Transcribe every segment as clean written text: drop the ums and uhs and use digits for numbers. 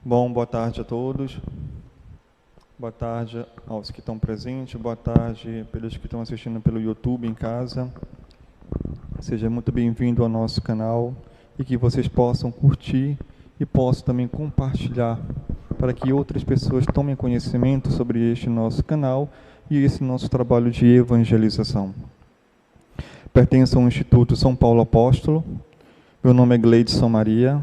Bom, boa tarde a todos. Boa tarde aos que estão presentes. Boa tarde pelos que estão assistindo pelo YouTube em casa. Seja muito bem-vindo ao nosso canal e que vocês possam curtir e possam também compartilhar para que outras pessoas tomem conhecimento sobre este nosso canal e esse nosso trabalho de evangelização. Pertenço ao Instituto São Paulo Apóstolo. Meu nome é Gleidson Maria.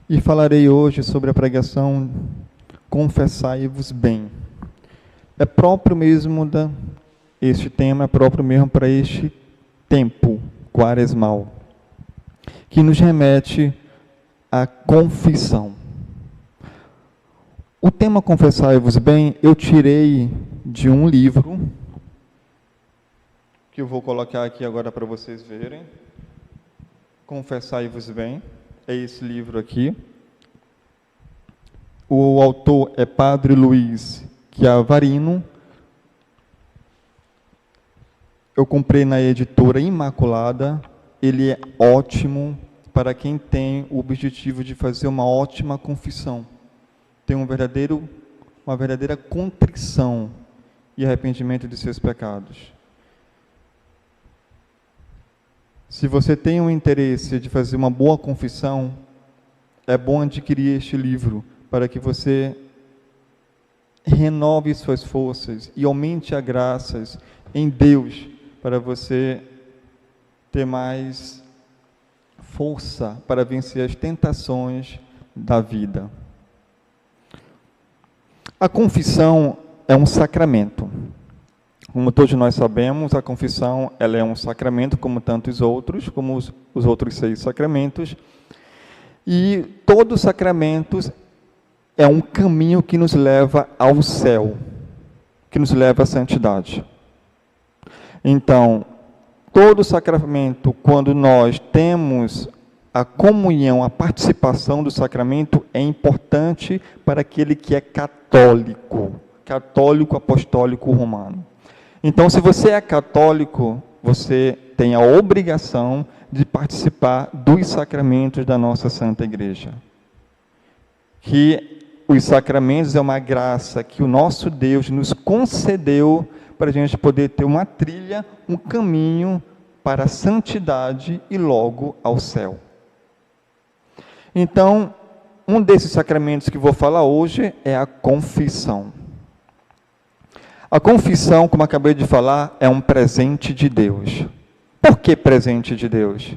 E falarei hoje sobre a pregação Confessai-vos bem. É próprio mesmo este tema, é próprio mesmo para este tempo quaresmal, que nos remete à confissão. O tema Confessai-vos bem, eu tirei de um livro, que eu vou colocar aqui agora para vocês verem. Confessai-vos bem. É esse livro aqui. O autor é Padre Luiz Chiavarino. Eu comprei na editora Imaculada. Ele é ótimo para quem tem o objetivo de fazer uma ótima confissão. Tem uma verdadeira contrição e arrependimento de seus pecados. Se você tem o interesse de fazer uma boa confissão, é bom adquirir este livro para que você renove suas forças e aumente as graças em Deus para você ter mais força para vencer as tentações da vida. A confissão é um sacramento. Como todos nós sabemos, a confissão ela é um sacramento, como tantos outros, como os outros 6 sacramentos. E todos os sacramentos é um caminho que nos leva ao céu, que nos leva à santidade. Então, todo sacramento, quando nós temos a comunhão, a participação do sacramento, é importante para aquele que é católico apostólico romano. Então, se você é católico, você tem a obrigação de participar dos sacramentos da nossa Santa Igreja. Que os sacramentos é uma graça que o nosso Deus nos concedeu para a gente poder ter uma trilha, um caminho para a santidade e logo ao céu. Então, um desses sacramentos que vou falar hoje é a confissão. A confissão, como acabei de falar, é um presente de Deus. Por que presente de Deus?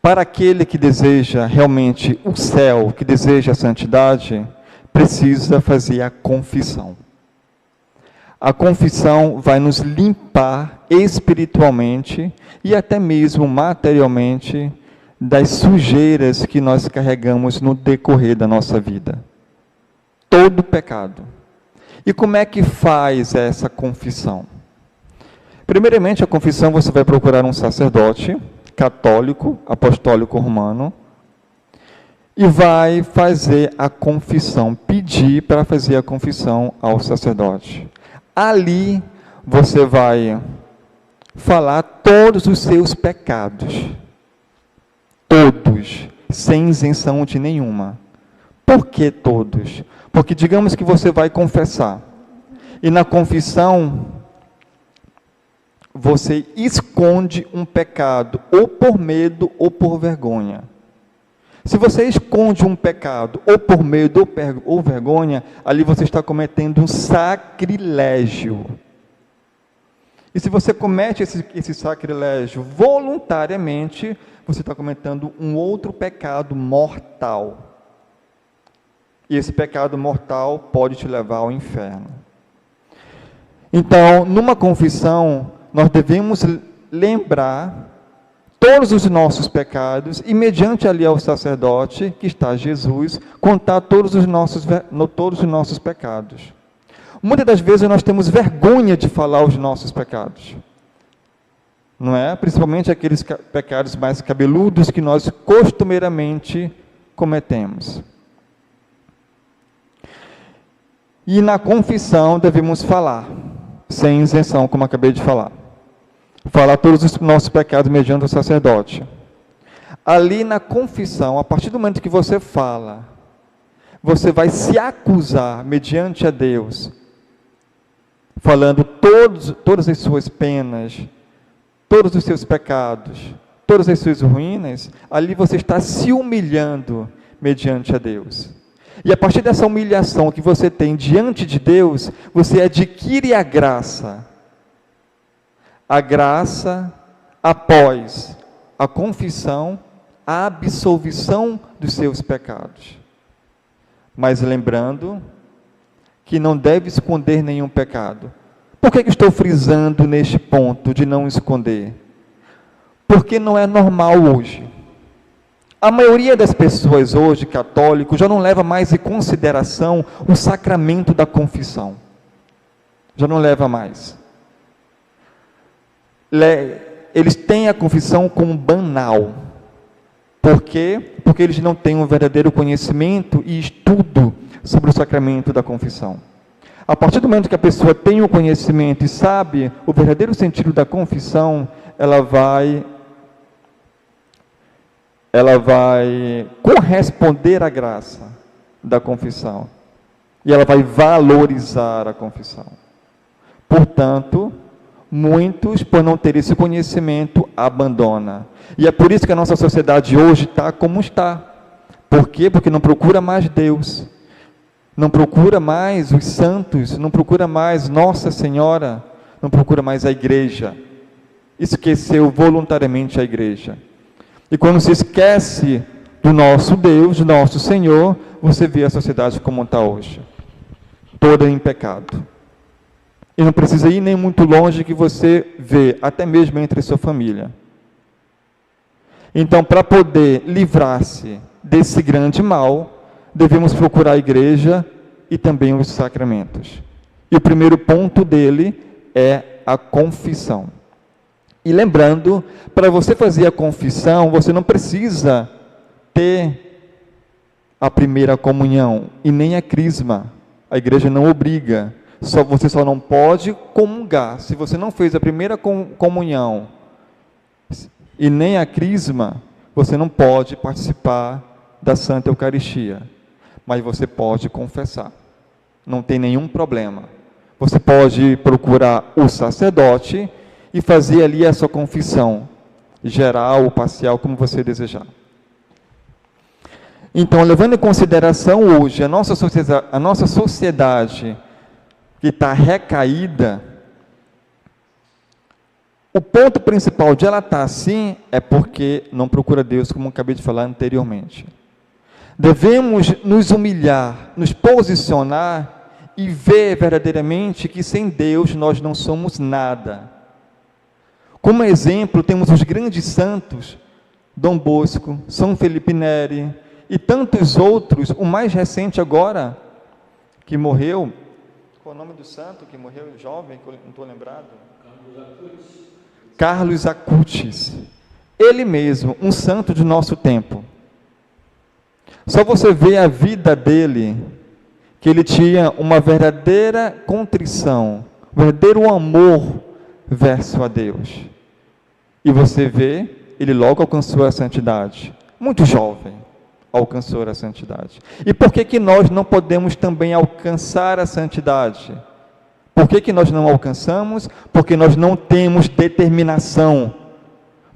Para aquele que deseja realmente o céu, que deseja a santidade, precisa fazer a confissão. A confissão vai nos limpar espiritualmente e até mesmo materialmente das sujeiras que nós carregamos no decorrer da nossa vida. Todo pecado. E como é que faz essa confissão? Primeiramente, a confissão você vai procurar um sacerdote católico, apostólico romano, e vai fazer a confissão, pedir para fazer a confissão ao sacerdote. Ali você vai falar todos os seus pecados, todos, sem isenção de nenhuma. Por que todos? Porque digamos que você vai confessar, e na confissão você esconde um pecado, ou por medo ou por vergonha. Se você esconde um pecado, ou por medo ou vergonha, ali você está cometendo um sacrilégio. E se você comete esse sacrilégio voluntariamente, você está cometendo um outro pecado mortal. E esse pecado mortal pode te levar ao inferno. Então, numa confissão, nós devemos lembrar todos os nossos pecados e, mediante ali ao sacerdote, que está Jesus, contar todos os nossos pecados. Muitas das vezes nós temos vergonha de falar os nossos pecados. Não é? Principalmente aqueles pecados mais cabeludos que nós costumeiramente cometemos. E na confissão devemos falar, sem isenção, como acabei de falar. Falar todos os nossos pecados mediante o sacerdote. Ali na confissão, a partir do momento que você fala você vai se acusar mediante a Deus, falando todas as suas penas, todos os seus pecados, todas as suas ruínas, ali você está se humilhando mediante a Deus. E a partir dessa humilhação que você tem diante de Deus, você adquire a graça. A graça após a confissão, a absolvição dos seus pecados. Mas lembrando que não deve esconder nenhum pecado. Por que estou frisando neste ponto de não esconder? Porque não é normal hoje. A maioria das pessoas hoje, católicos, já não leva mais em consideração o sacramento da confissão. Já não leva mais. Eles têm a confissão como banal. Por quê? Porque eles não têm um verdadeiro conhecimento e estudo sobre o sacramento da confissão. A partir do momento que a pessoa tem o conhecimento e sabe o verdadeiro sentido da confissão, ela vai corresponder à graça da confissão. E ela vai valorizar a confissão. Portanto, muitos, por não ter esse conhecimento, abandonam. E é por isso que a nossa sociedade hoje está como está. Por quê? Porque não procura mais Deus. Não procura mais os santos, não procura mais Nossa Senhora, não procura mais a igreja. Esqueceu voluntariamente a igreja. E quando se esquece do nosso Deus, do nosso Senhor, você vê a sociedade como está hoje. Toda em pecado. E não precisa ir nem muito longe que você vê, até mesmo entre a sua família. Então, para poder livrar-se desse grande mal, devemos procurar a igreja e também os sacramentos. E o primeiro ponto dele é a confissão. E lembrando, para você fazer a confissão, você não precisa ter a primeira comunhão e nem a crisma. A igreja não obriga. Você só não pode comungar. Se você não fez a primeira comunhão e nem a crisma, você não pode participar da Santa Eucaristia. Mas você pode confessar. Não tem nenhum problema. Você pode procurar o sacerdote e fazer ali a sua confissão, geral ou parcial, como você desejar. Então, levando em consideração hoje a nossa sociedade que está recaída, o ponto principal de ela estar assim é porque não procura Deus, como eu acabei de falar anteriormente. Devemos nos humilhar, nos posicionar e ver verdadeiramente que sem Deus nós não somos nada. Como exemplo, temos os grandes santos, Dom Bosco, São Felipe Neri e tantos outros. O mais recente agora, que morreu, qual é o nome do santo que morreu jovem, que eu não estou lembrado? Carlos Acutis. Ele mesmo, um santo de nosso tempo. Só você vê a vida dele, que ele tinha uma verdadeira contrição, um verdadeiro amor verso a Deus. E você vê, ele logo alcançou a santidade. Muito jovem, alcançou a santidade. E por que nós não podemos também alcançar a santidade? Por que nós não alcançamos? Porque nós não temos determinação.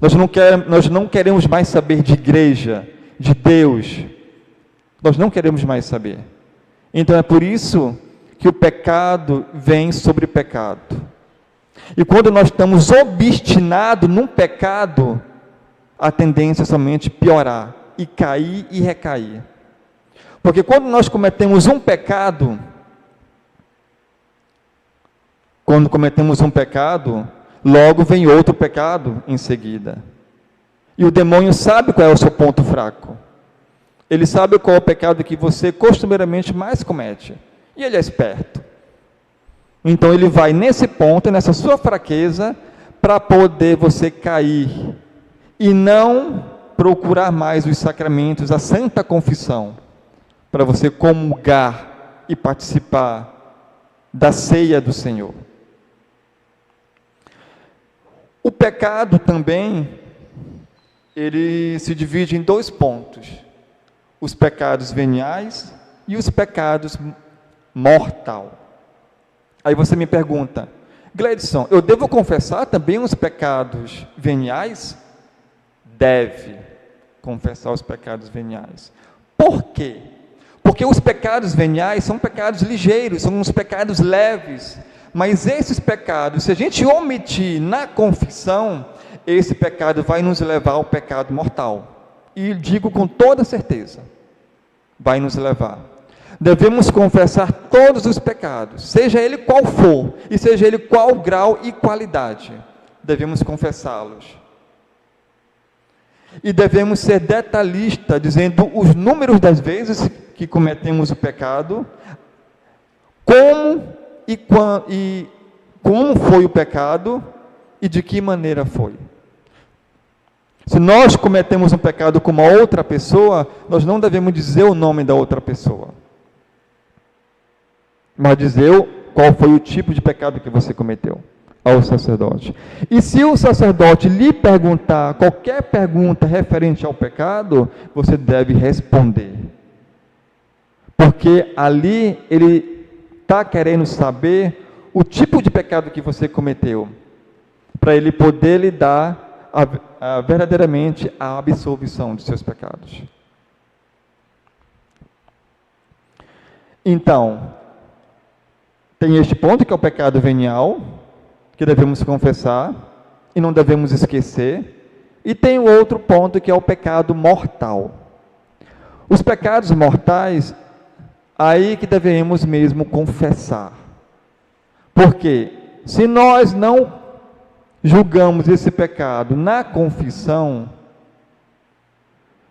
Nós não queremos mais saber de igreja, de Deus. Nós não queremos mais saber. Então é por isso que o pecado vem sobre pecado. E quando nós estamos obstinados num pecado, a tendência é somente piorar, e cair e recair. Porque quando nós cometemos um pecado, logo vem outro pecado em seguida. E o demônio sabe qual é o seu ponto fraco. Ele sabe qual é o pecado que você costumeiramente mais comete. E ele é esperto. Então ele vai nesse ponto, nessa sua fraqueza, para poder você cair. E não procurar mais os sacramentos, a Santa Confissão, para você comungar e participar da ceia do Senhor. O pecado também, ele se divide em dois pontos: os pecados veniais e os pecados mortal. Aí você me pergunta, Gleidson, eu devo confessar também os pecados veniais? Deve confessar os pecados veniais. Por quê? Porque os pecados veniais são pecados ligeiros, são uns pecados leves, mas esses pecados, se a gente omitir na confissão, esse pecado vai nos levar ao pecado mortal. E digo com toda certeza, vai nos levar. Devemos confessar todos os pecados, seja ele qual for, e seja ele qual grau e qualidade, devemos confessá-los. E devemos ser detalhistas, dizendo os números das vezes que cometemos o pecado, como foi o pecado e de que maneira foi. Se nós cometemos um pecado com uma outra pessoa, nós não devemos dizer o nome da outra pessoa, mas dizer qual foi o tipo de pecado que você cometeu ao sacerdote. E se o sacerdote lhe perguntar qualquer pergunta referente ao pecado, você deve responder. Porque ali ele está querendo saber o tipo de pecado que você cometeu, para ele poder lhe dar verdadeiramente a absolvição de seus pecados. Então, tem este ponto que é o pecado venial, que devemos confessar e não devemos esquecer, e tem o outro ponto que é o pecado mortal. Os pecados mortais, aí que devemos mesmo confessar. Porque se nós não julgamos esse pecado na confissão,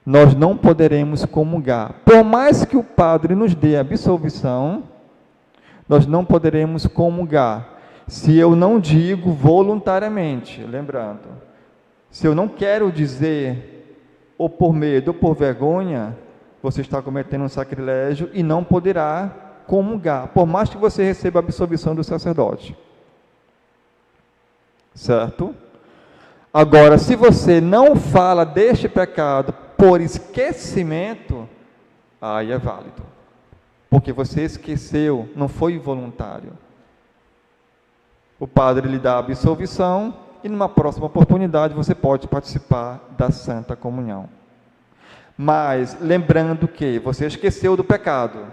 nós não poderemos comungar. Por mais que o padre nos dê a absolvição, nós não poderemos comungar. Se eu não digo voluntariamente, lembrando, se eu não quero dizer, ou por medo ou por vergonha, você está cometendo um sacrilégio e não poderá comungar, por mais que você receba a absolvição do sacerdote. Certo? Agora, se você não fala deste pecado por esquecimento, aí é válido. Porque você esqueceu, não foi voluntário. O padre lhe dá a absolvição e numa próxima oportunidade você pode participar da Santa Comunhão. Mas lembrando que você esqueceu do pecado,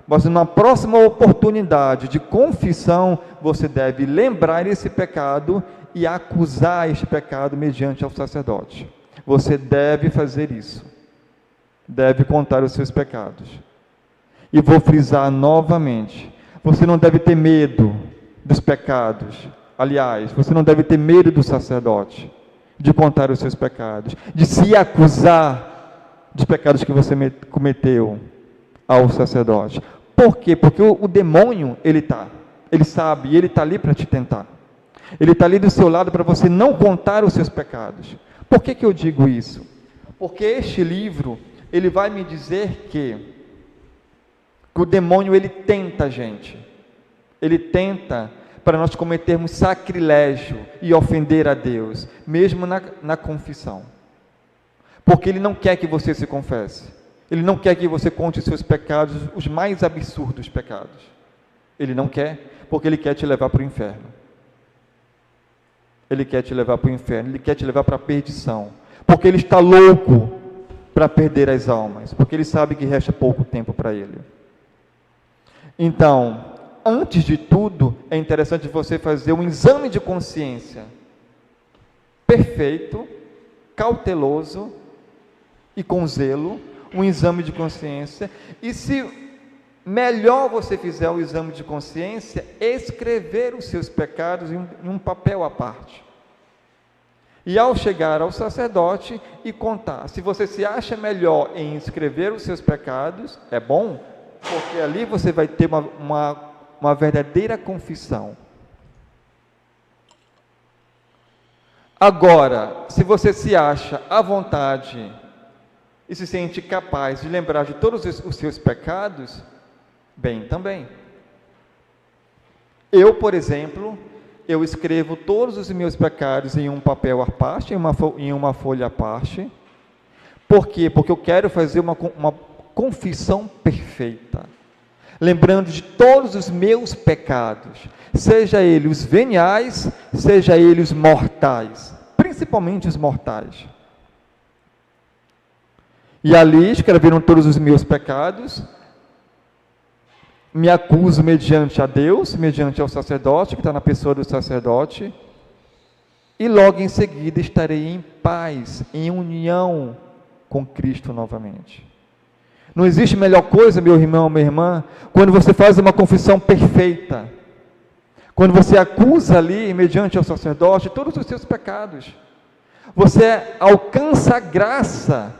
mas numa próxima oportunidade de confissão, você deve lembrar esse pecado e acusar este pecado mediante ao sacerdote. Você deve fazer isso. Deve contar os seus pecados. E vou frisar novamente, você não deve ter medo dos pecados. Aliás, você não deve ter medo do sacerdote, de contar os seus pecados, de se acusar dos pecados que você cometeu ao sacerdote. Por quê? Porque o demônio, ele sabe, e ele está ali para te tentar. Ele está ali do seu lado para você não contar os seus pecados. Por que eu digo isso? Porque este livro, ele vai me dizer que o demônio, ele tenta a gente. Ele tenta para nós cometermos sacrilégio e ofender a Deus, mesmo na confissão. Porque ele não quer que você se confesse. Ele não quer que você conte os seus pecados, os mais absurdos pecados. Ele não quer, porque ele quer te levar para o inferno. Ele quer te levar para o inferno, ele quer te levar para a perdição. Porque ele está louco para perder as almas, porque ele sabe que resta pouco tempo para ele. Então, antes de tudo, é interessante você fazer um exame de consciência perfeito, cauteloso e com zelo, um exame de consciência, e se melhor você fizer o exame de consciência, escrever os seus pecados em um papel à parte. E ao chegar ao sacerdote e contar, se você se acha melhor em escrever os seus pecados, é bom, porque ali você vai ter uma verdadeira confissão. Agora, se você se acha à vontade e se sente capaz de lembrar de todos os seus pecados, bem também. Eu, por exemplo, eu escrevo todos os meus pecados em um papel à parte, em uma folha à parte. Por quê? Porque eu quero fazer uma confissão perfeita, lembrando de todos os meus pecados, seja eles os veniais, seja eles os mortais, principalmente os mortais. E ali escreveram todos os meus pecados, me acuso mediante a Deus, mediante ao sacerdote, que está na pessoa do sacerdote, e logo em seguida estarei em paz, em união com Cristo novamente. Não existe melhor coisa, meu irmão, minha irmã, quando você faz uma confissão perfeita, quando você acusa ali, mediante ao sacerdote, todos os seus pecados, você alcança a graça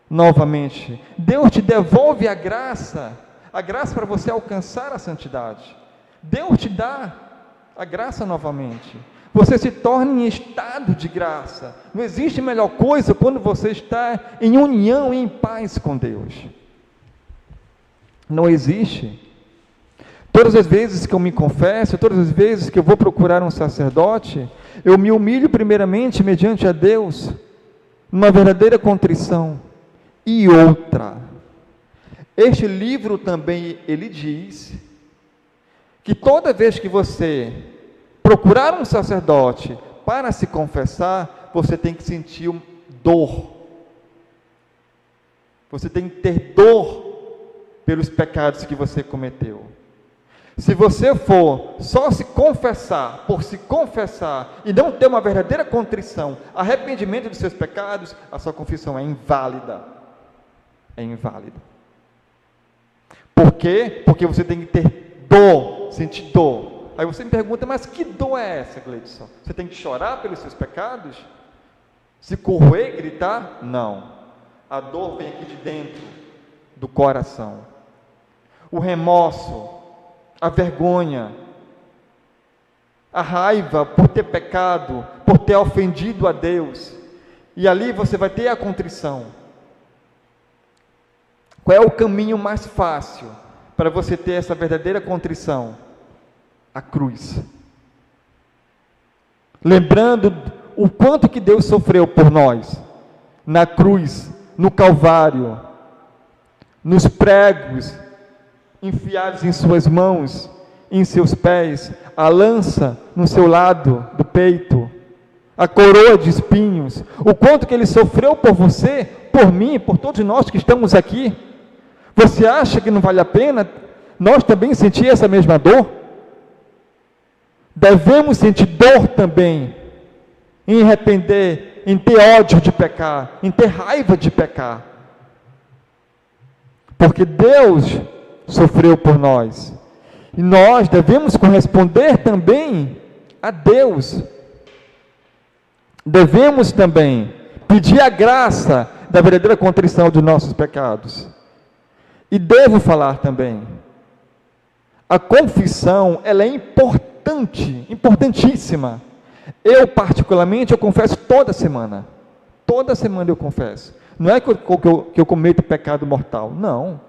novamente. Deus te devolve a graça para você alcançar a santidade. Deus te dá a graça novamente. Você se torna em estado de graça. Não existe melhor coisa quando você está em união e em paz com Deus. Não existe. Todas as vezes que eu me confesso, todas as vezes que eu vou procurar um sacerdote, eu me humilho primeiramente mediante a Deus, numa verdadeira contrição. E outra, este livro também, ele diz, que toda vez que você procurar um sacerdote para se confessar, você tem que sentir dor. Você tem que ter dor pelos pecados que você cometeu. Se você for só se confessar, por se confessar, e não ter uma verdadeira contrição, arrependimento dos seus pecados, a sua confissão é inválida. É inválida. Por quê? Porque você tem que ter dor, sentir dor. Aí você me pergunta, mas que dor é essa, Gleidson? Você tem que chorar pelos seus pecados? Se corroer, gritar? Não. A dor vem aqui de dentro, do coração. O remorso, a vergonha, a raiva por ter pecado, por ter ofendido a Deus. E ali você vai ter a contrição. Qual é o caminho mais fácil para você ter essa verdadeira contrição? A cruz. Lembrando o quanto que Deus sofreu por nós, na cruz, no Calvário, nos pregos enfiados em suas mãos, em seus pés, a lança no seu lado do peito, a coroa de espinhos, o quanto que Ele sofreu por você, por mim, por todos nós que estamos aqui. Você acha que não vale a pena nós também sentir essa mesma dor? Devemos sentir dor também, em arrepender, em ter ódio de pecar, em ter raiva de pecar. Porque Deus sofreu por nós. E nós devemos corresponder também a Deus. Devemos também pedir a graça da verdadeira contrição de nossos pecados. E devo falar também, a confissão, ela é importantíssima. Eu particularmente, eu confesso toda semana eu confesso. Não é que eu cometo pecado mortal, não,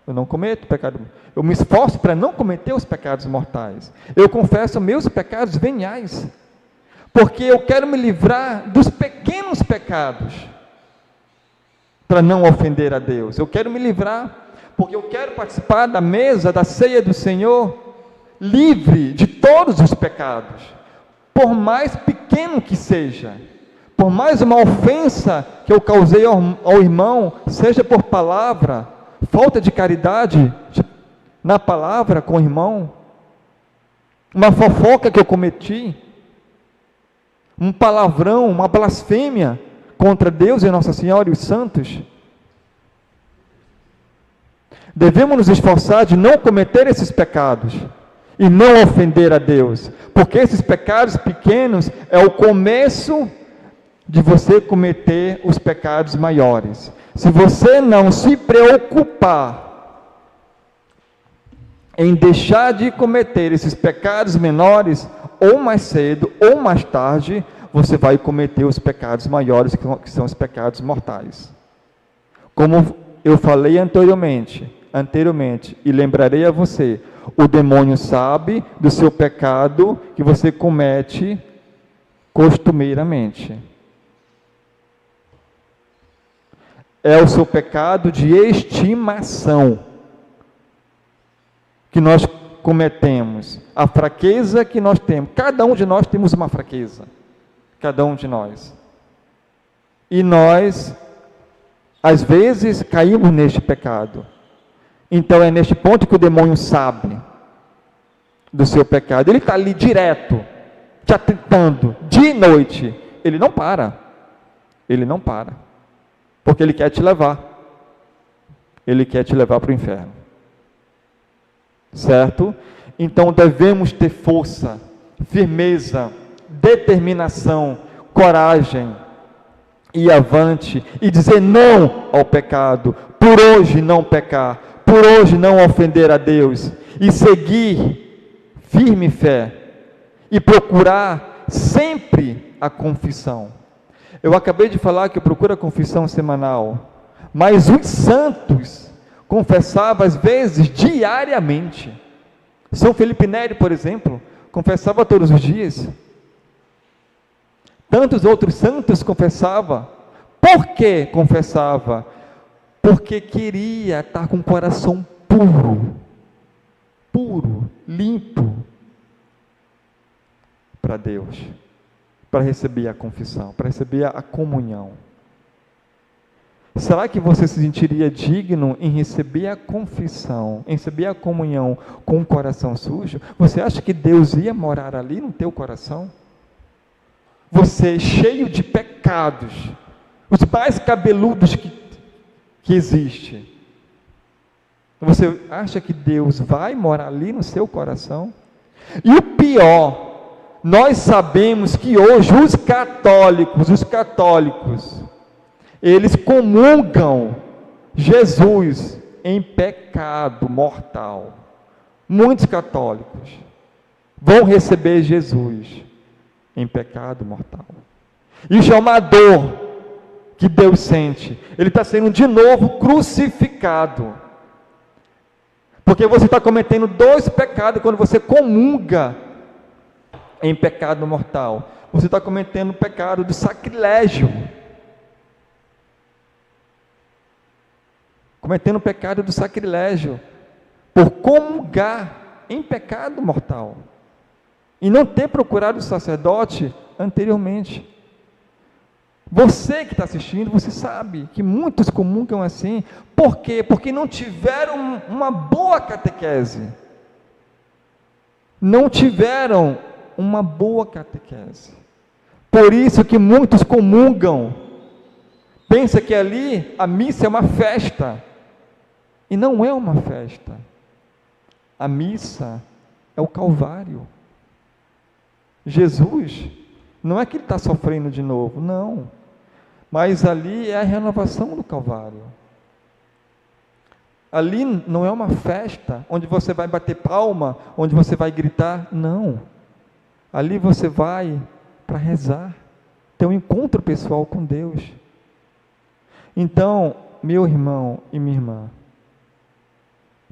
eu não cometo pecado, eu me esforço para não cometer os pecados mortais. Eu confesso meus pecados veniais, porque eu quero me livrar dos pequenos pecados, para não ofender a Deus. Eu quero me livrar, porque eu quero participar da mesa, da ceia do Senhor, livre de todos os pecados, por mais pequeno que seja, por mais uma ofensa que eu causei ao irmão, seja por palavra, falta de caridade na palavra com o irmão, uma fofoca que eu cometi, um palavrão, uma blasfêmia contra Deus e Nossa Senhora e os santos. Devemos nos esforçar de não cometer esses pecados e não ofender a Deus, porque esses pecados pequenos é o começo de você cometer os pecados maiores. Se você não se preocupar em deixar de cometer esses pecados menores, ou mais cedo ou mais tarde, você vai cometer os pecados maiores, que são os pecados mortais. Como eu falei anteriormente, e lembrarei a você, o demônio sabe do seu pecado que você comete costumeiramente. É o seu pecado de estimação que nós cometemos, a fraqueza que nós temos. Cada um de nós temos uma fraqueza, cada um de nós. E nós, às vezes, caímos neste pecado. Então é neste ponto que o demônio sabe do seu pecado. Ele está ali direto, te atentando, dia e noite. Ele não para. Ele não para. Porque ele quer te levar. Ele quer te levar para o inferno. Certo? Então devemos ter força, firmeza, determinação, coragem, ir avante e dizer não ao pecado, por hoje não pecar, por hoje não ofender a Deus, e seguir firme fé, e procurar sempre a confissão. Eu acabei de falar que eu procuro a confissão semanal, mas os santos confessavam às vezes diariamente. São Felipe Neri, por exemplo, confessava todos os dias. Tantos outros santos confessavam. Por que confessava? Porque queria estar com o coração puro, limpo para Deus, para receber a confissão, para receber a comunhão. Será que você se sentiria digno em receber a confissão, em receber a comunhão com o coração sujo? Você acha que Deus ia morar ali no teu coração? Você cheio de pecados, os mais cabeludos que existe. Você acha que Deus vai morar ali no seu coração? E o pior, nós sabemos que hoje os católicos, eles comungam Jesus em pecado mortal. Muitos católicos vão receber Jesus em pecado mortal. E o chamador que Deus sente, ele está sendo de novo crucificado. Porque você está cometendo dois pecados quando você comunga em pecado mortal. Você está cometendo o pecado do sacrilégio. Cometendo o pecado do sacrilégio, por comungar em pecado mortal, e não ter procurado o sacerdote anteriormente. Você que está assistindo, você sabe que muitos comungam assim. Por quê? Porque não tiveram uma boa catequese. Não tiveram uma boa catequese. Por isso que muitos comungam. Pensa que ali a missa é uma festa. E não é uma festa. A missa é o Calvário. Jesus, não é que ele está sofrendo de novo, não. Mas ali é a renovação do Calvário. Ali não é uma festa onde você vai bater palma, onde você vai gritar, não. Ali você vai para rezar, ter um encontro pessoal com Deus. Então, meu irmão e minha irmã,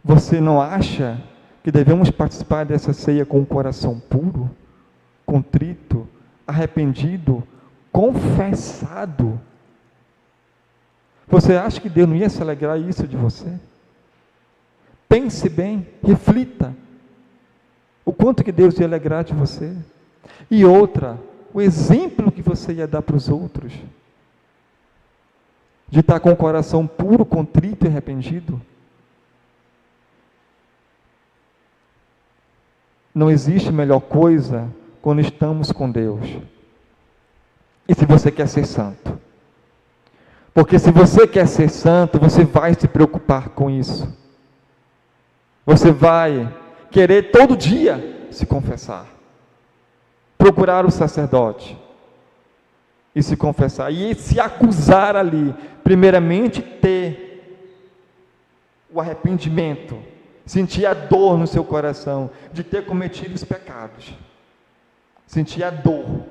você não acha que devemos participar dessa ceia com o coração puro, contrito, arrependido, confessado? Você acha que Deus não ia se alegrar isso de você? Pense bem, reflita. O quanto que Deus ia alegrar de você. E outra, o exemplo que você ia dar para os outros. De estar com o coração puro, contrito e arrependido. Não existe melhor coisa quando estamos com Deus. E se você quer ser santo? Porque se você quer ser santo, você vai se preocupar com isso. Você vai querer todo dia se confessar. Procurar o sacerdote. E se confessar. E se acusar ali. Primeiramente ter o arrependimento. Sentir a dor no seu coração de ter cometido os pecados. Sentir a dor.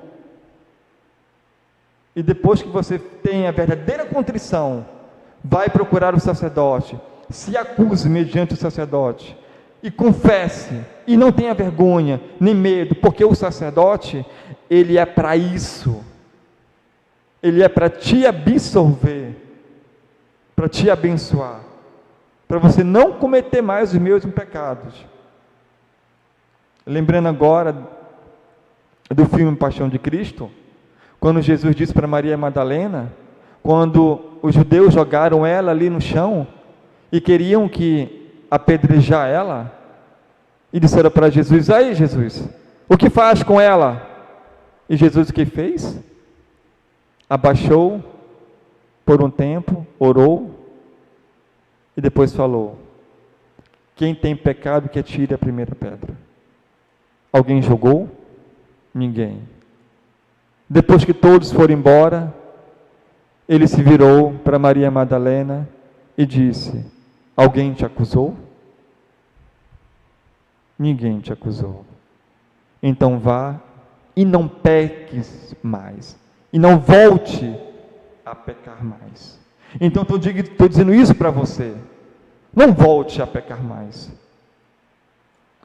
E depois que você tem a verdadeira contrição, vai procurar o sacerdote, se acuse mediante o sacerdote, e confesse, e não tenha vergonha, nem medo, porque o sacerdote, ele é para isso. Ele é para te absolver. para te abençoar, para você não cometer mais os mesmos pecados. Lembrando agora do filme Paixão de Cristo, quando Jesus disse para Maria Madalena, quando os judeus jogaram ela ali no chão e queriam que apedrejar ela, e disseram para Jesus: aí Jesus, o que faz com ela? E Jesus o que fez? Abaixou por um tempo, orou e depois falou: quem tem pecado que atire a primeira pedra. Alguém jogou? Ninguém. Depois que todos foram embora, ele se virou para Maria Madalena e disse: alguém te acusou? Ninguém te acusou. Então vá e não peques mais. E não volte a pecar mais. Então estou dizendo isso para você. Não volte a pecar mais.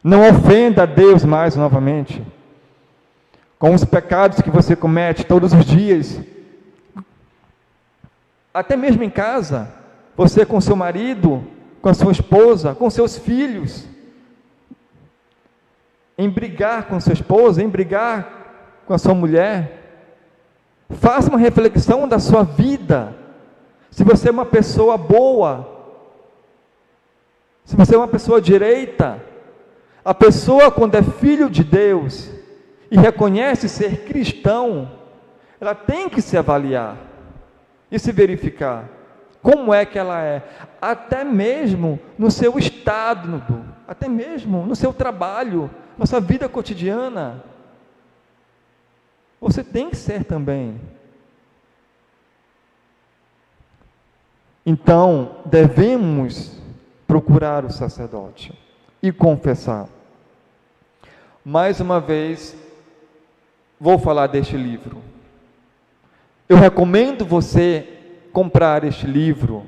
Não ofenda a Deus mais novamente. Com os pecados que você comete todos os dias. Até mesmo em casa. Você com seu marido, com a sua esposa, com seus filhos. Em brigar com sua esposa, em brigar com a sua mulher. Faça uma reflexão da sua vida. Se você é uma pessoa boa, se você é uma pessoa direita, a pessoa quando é filho de Deus e reconhece ser cristão, ela tem que se avaliar e se verificar como é que ela é, até mesmo no seu estado, até mesmo no seu trabalho, na sua vida cotidiana. Você tem que ser também. Então, devemos procurar o sacerdote e confessar. Mais uma vez, vou falar deste livro. Eu recomendo você comprar este livro,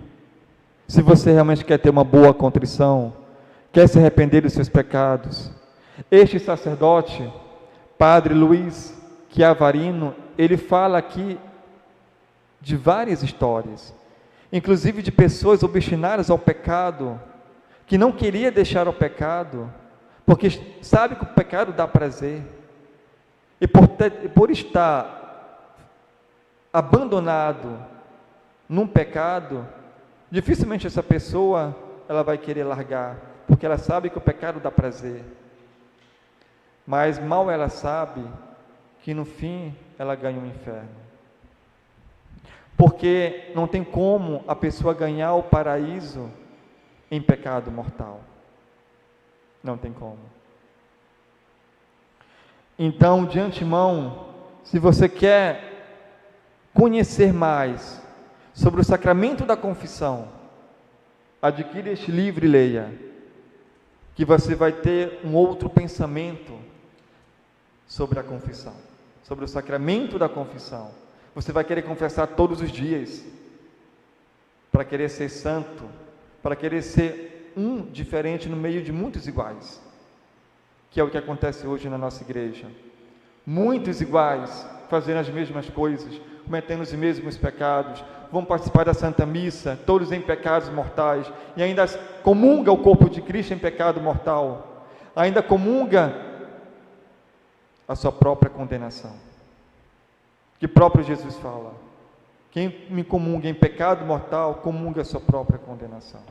se você realmente quer ter uma boa contrição, quer se arrepender dos seus pecados. Este sacerdote, Padre Luiz Chiavarino, ele fala aqui de várias histórias, inclusive de pessoas obstinadas ao pecado, que não queria deixar o pecado, porque sabe que o pecado dá prazer, e por estar abandonado num pecado, dificilmente essa pessoa ela vai querer largar, porque ela sabe que o pecado dá prazer, mas mal ela sabe que no fim ela ganha o inferno, porque não tem como a pessoa ganhar o paraíso em pecado mortal, não tem como. Então, de antemão, se você quer conhecer mais sobre o sacramento da confissão, adquira este livro e leia, que você vai ter um outro pensamento sobre a confissão, sobre o sacramento da confissão. Você vai querer confessar todos os dias, para querer ser santo, para querer ser um diferente no meio de muitos iguais, que é o que acontece hoje na nossa igreja. Muitos iguais, fazendo as mesmas coisas, cometendo os mesmos pecados, vão participar da Santa Missa, todos em pecados mortais, e ainda comunga o corpo de Cristo em pecado mortal, ainda comunga a sua própria condenação, que próprio Jesus fala: quem me comunga em pecado mortal, comunga a sua própria condenação.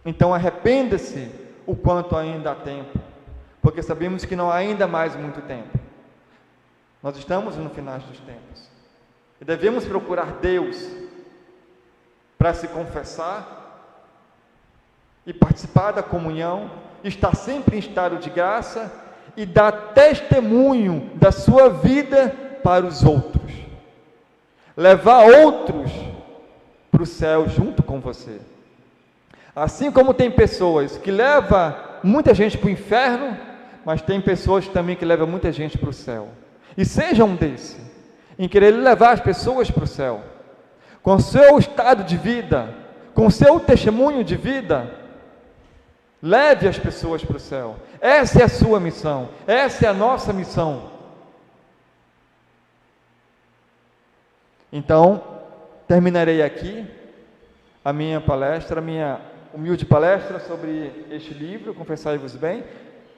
Então arrependa-se o quanto ainda há tempo, porque sabemos que não há ainda mais muito tempo. Nós estamos no final dos tempos, e devemos procurar Deus para se confessar e participar da comunhão, estar sempre em estado de graça e dar testemunho da sua vida para os outros, levar outros para o céu junto com você. Assim como tem pessoas que levam muita gente para o inferno, mas tem pessoas também que levam muita gente para o céu. E seja um desses, em querer levar as pessoas para o céu, com o seu estado de vida, com o seu testemunho de vida, leve as pessoas para o céu. Essa é a sua missão, essa é a nossa missão. Então, terminarei aqui a minha palestra, a minha humilde palestra sobre este livro, Confessai-vos Bem.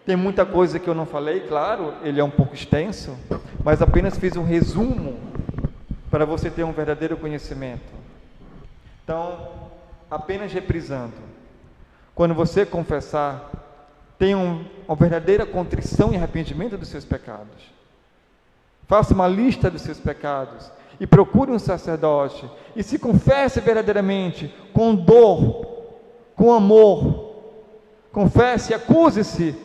Tem muita coisa que eu não falei, claro, ele é um pouco extenso, mas apenas fiz um resumo para você ter um verdadeiro conhecimento. Então, apenas reprisando, quando você confessar, tenha uma verdadeira contrição e arrependimento dos seus pecados. Faça uma lista dos seus pecados e procure um sacerdote e se confesse verdadeiramente, com dor, com amor. Confesse e acuse-se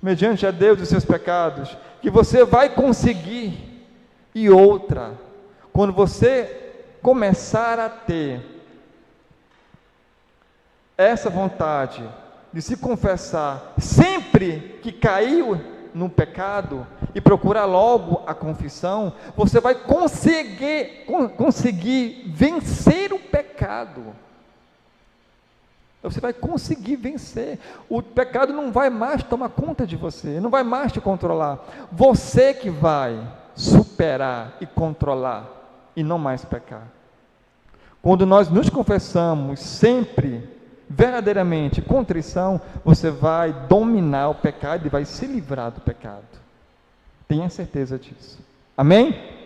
mediante a Deus dos seus pecados, que você vai conseguir. E outra, quando você começar a ter essa vontade de se confessar sempre que caiu no pecado e procurar logo a confissão, você vai conseguir vencer o pecado. Você vai conseguir vencer. O pecado não vai mais tomar conta de você, não vai mais te controlar. Você que vai superar e controlar e não mais pecar. Quando nós nos confessamos sempre, verdadeiramente, contrição, você vai dominar o pecado e vai se livrar do pecado. Tenha certeza disso. Amém?